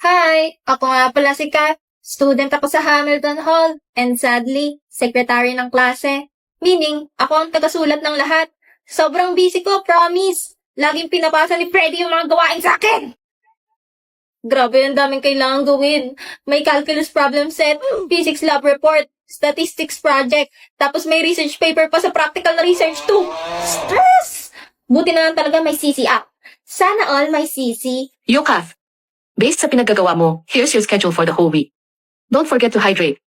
Hi! Ako nga pala si Kat. Student ako sa Hamilton Hall. And sadly, secretary ng klase. Meaning, ako ang tagasulat ng lahat. Sobrang busy ko, promise. Laging pinapasa ni Freddy yung mga gawain sa akin. Grabe, ang daming kailangan gawin. May calculus problem set, physics lab report, statistics project, tapos may research paper pa sa practical na research too. Stress! Buti na lang talaga may CC app. Sana all may CC. Yuka, based sa pinaggagawa mo, here's your schedule for the whole week. Don't forget to hydrate.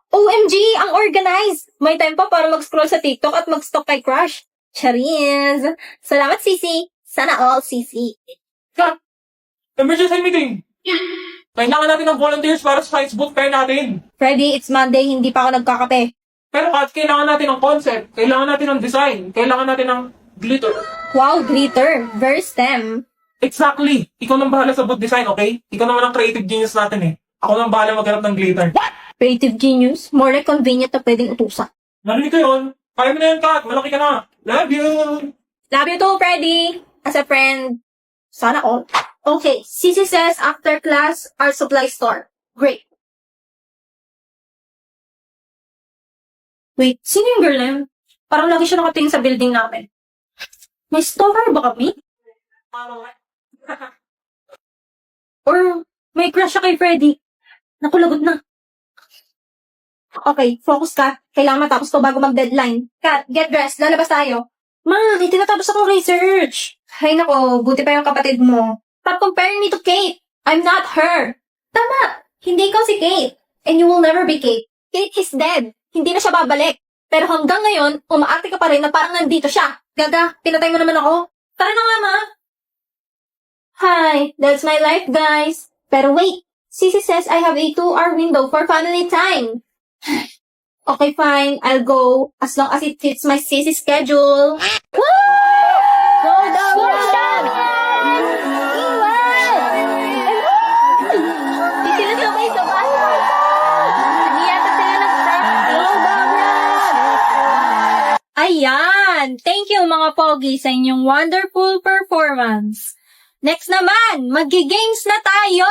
OMG! Ang organized! May time pa para mag-scroll sa TikTok at mag-stalk kay crush. Charis! Salamat, Sisi! Sana all, Sisi. Kat! Emergency meeting! Kailangan natin ng volunteers para sa science boot fair natin. Freddy, it's Monday, hindi pa ako nagkakape. Pero Kat, kailangan natin ng concept, kailangan natin ng design, kailangan natin ng glitter. Wow, glitter! Very STEM. Exactly! Ikaw nang bahala sa boot design, okay? Ikaw naman ang creative genius natin eh. Ako nang bahala maghanap ng glitter. Creative genius, more like convenient na pwedeng utusan. Narinig ko yun? Kaya mo na yan, Kat. Malaki ka na. Love you! Love you too, Freddy! As a friend. Sana all. Okay, Sisi says after class, art supply store. Great. Wait, sino yung girl na yun? Parang lagi siya nakatingin sa building namin. May stalker ba kami? Or may crush siya kay Freddy? Naku, lagot na. Okay, focus ka. Kailangan matapos to bago mag-deadline. Kat, get dressed. Lalabas tayo. Ma, may tinatapos akong research. Hay nako, buti pa yung kapatid mo. Stop comparing me to Kate. I'm not her. Tama, hindi ikaw si Kate. And you will never be Kate. Kate is dead. Hindi na siya babalik. Pero hanggang ngayon, umaarte ka pa rin na parang nandito siya. Gaga, pinatay mo naman ako. Tara na nga, ma. Hi, that's my life, guys. Pero wait, Sisi says I have a 2-hour window for family time. Okay, fine. I'll go as long as it fits my Sisi schedule. Woo! Go down! Go down! Sinasabay sa bahay. Hindi yata sila nag-practice. Ayan! Thank you mga pogi sa inyong wonderful performance. Next naman, maggi-games na tayo!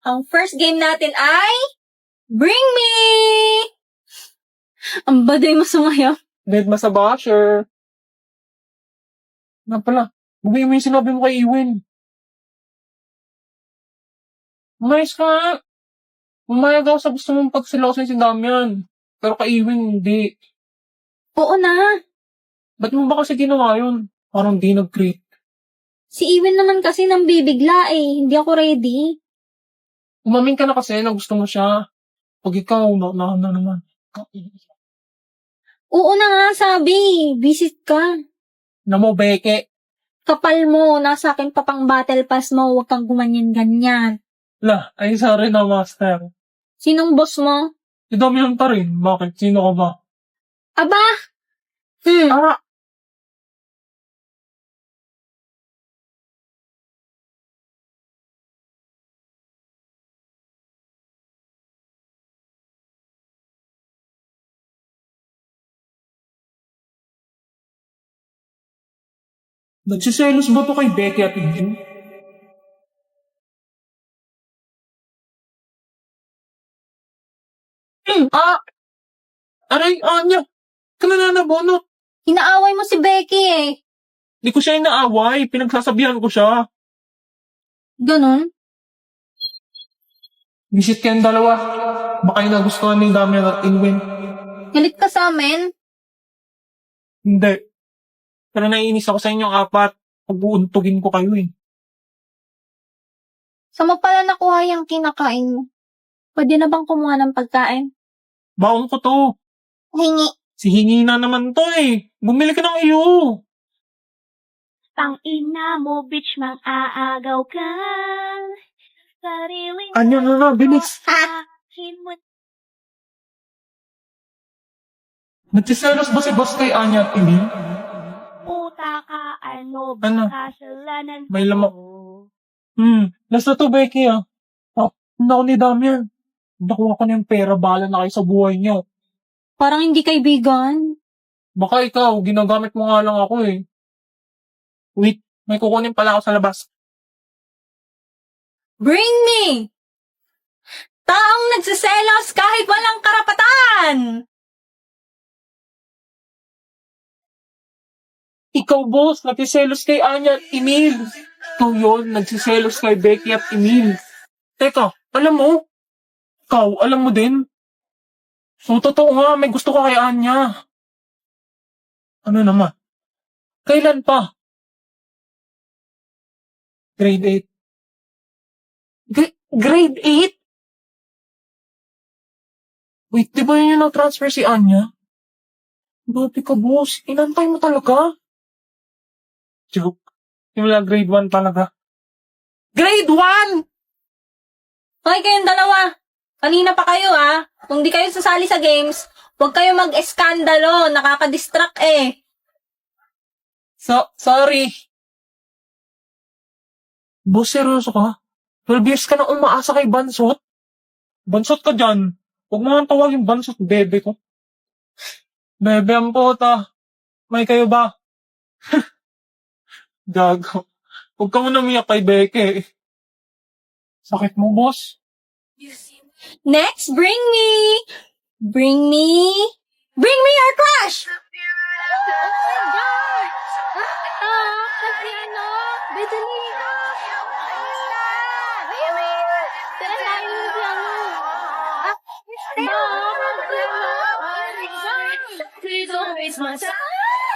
Ang first game natin ay Bring Me! Ang baday mo sumayaw. Dead ma sa basher. Nga pala, bumili mo yung sinabi mo kay Iwin. Umayos ka. Umayag ako sa gusto mong pagsilosin si Damian. Pero kay Iwin, hindi. Oo na. Ba't mo ba kasi ginawa yun? Parang di nag-create. Si Iwin naman kasi nang bibigla eh. Hindi ako ready. Umamin ka na kasi na gusto mo siya. Pag ikaw, na naman. Oo na nga, sabi. Visit ka. Na mo, beke. Kapal mo, nasa akin pa pang battle pass mo. Huwag kang gumanyan-ganyan. La, ay sorry na, master. Sinong boss mo? Si Damian pa rin. Bakit? Sino ka ba? Aba! Ah! Nagsiselos ba to kay Becky at Inju? Ah! Aray, Anya! Ka nananabonot! Inaaway mo si Becky eh. Di ko siya inaaway. Pinagsasabihan ko siya. Ganon? Visit kayong dalawa. Baka yung nagustuhan ni Damian at Inwin. Galit ka sa amin? Hindi. Pero naiinis ako sa inyong apat. Pag-uuntugin ko kayo eh. Saan mo pala nakuha yung kinakain mo? Pwede na bang kumuha ng pagkain? Baon ko to. Hingi. Si hingi na naman to eh. Bumili ka ng iyo. Tangina mo, bitch, mang-aagaw ka. Sarili mo. Anya na, bilis. Akin mo. Nagsiselos ba si boss kay Anya at Ilin? Puta ka, ano ba Ano? kasalanan May lamok. ko? Last na to, Becky ah. Ako ni Damian. Nakuha ko na yung pera, bahala na kayo sa buhay niyo. Parang hindi kaibigan. Baka ikaw, ginagamit mo nga lang ako eh. Wait, may kukunin pala ako sa labas. Bring me! Taong nagsiselos kahit walang karapatan! Ikaw, boss, nagsiselos kay Anya at Emil. Ikaw yun, nagsiselos kay Becky at Emil. Teka, alam mo? Ikaw, alam mo din? So, totoo nga, may gusto ka kay Anya. Ano naman? Kailan pa? Grade 8. Grade 8? Wait, di ba yun yung na-transfer si Anya? Ba't ka, boss? Inantay mo talaga? Joke. Simula grade 1 talaga. Grade 1! Hoy, kayong dalawa! Kanina pa kayo, ah. Kung di kayo sasali sa games, huwag kayo mag-eskandalo. Nakaka-distract eh. Sorry. Boss, seryoso ka? 12 years ka na umaasa kay Bansot? Bansot ka dyan. Huwag mo nga tawagin Bansot, bebe ko. Bebe ang puta. May kayo ba? Gago. Huwag ka mo namiyak kay Beke. Sakit mo, boss. Next, bring me your crush!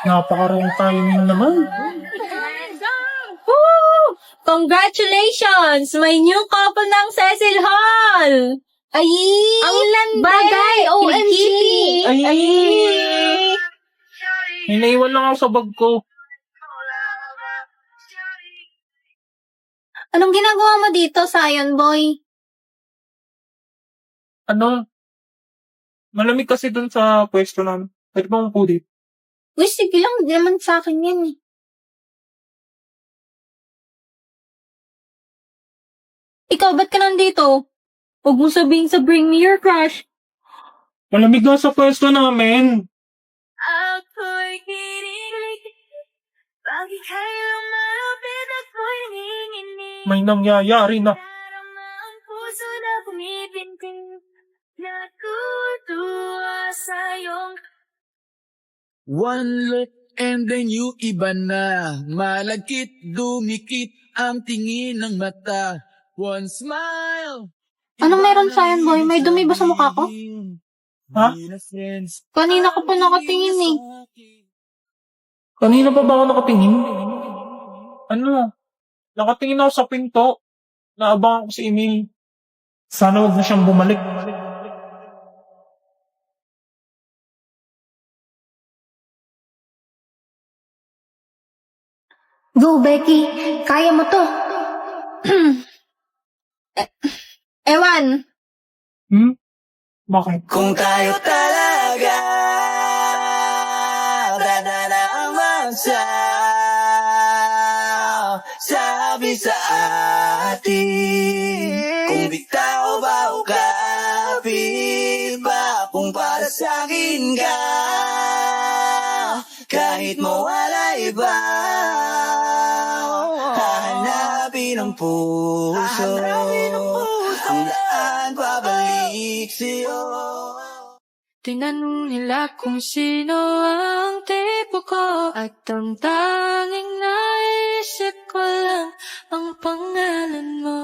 Napakarong timing naman. Woo! Congratulations! May new couple ng Cecil Hall! Ay! Ang landi! Bagay! OMG! Ay! May naiwan lang ako sa bag ko. Anong ginagawa mo dito, Sion Boy? Ano? Malamig kasi dun sa pwesto namin. Pwede ba mong dito? Uy, sige lang. Hindi naman sa akin yan eh. Ikaw, ba't ka nandito? Huwag mo sabihin sa bring me your crush. Malamig nga sa pwesto namin. Ako'y kinilig, bakit kayo malapit ako'y nanginginig? May nangyayari na. Darama ang puso na pumipintig, natutuwa sa'yong One look and then you iba na. Malagkit, dumikit ang tingin ng mata. One smile. Anong meron, Sion Boy? May dumi ba sa mukha ko? Ha? Kanina ka pa nakatingin eh. Kanina pa ba ako nakatingin? Ano? Nakatingin ako sa pinto. Naabangan ko si Emil. Sana wag na siyang bumalik. Go, Becky. Kaya mo to. Ewan. Bakit? Kung tayo talaga dadalaman sa sabi sa atin. Kung di tao ba o kapit ba, kung para sa akin ka, kahit mawala iba, hahanapin ang puso, ang daan pabalik sa'yo. Tinanong nila kung sino ang tipo ko, at ang tanging naisip ko lang ang pangalan mo.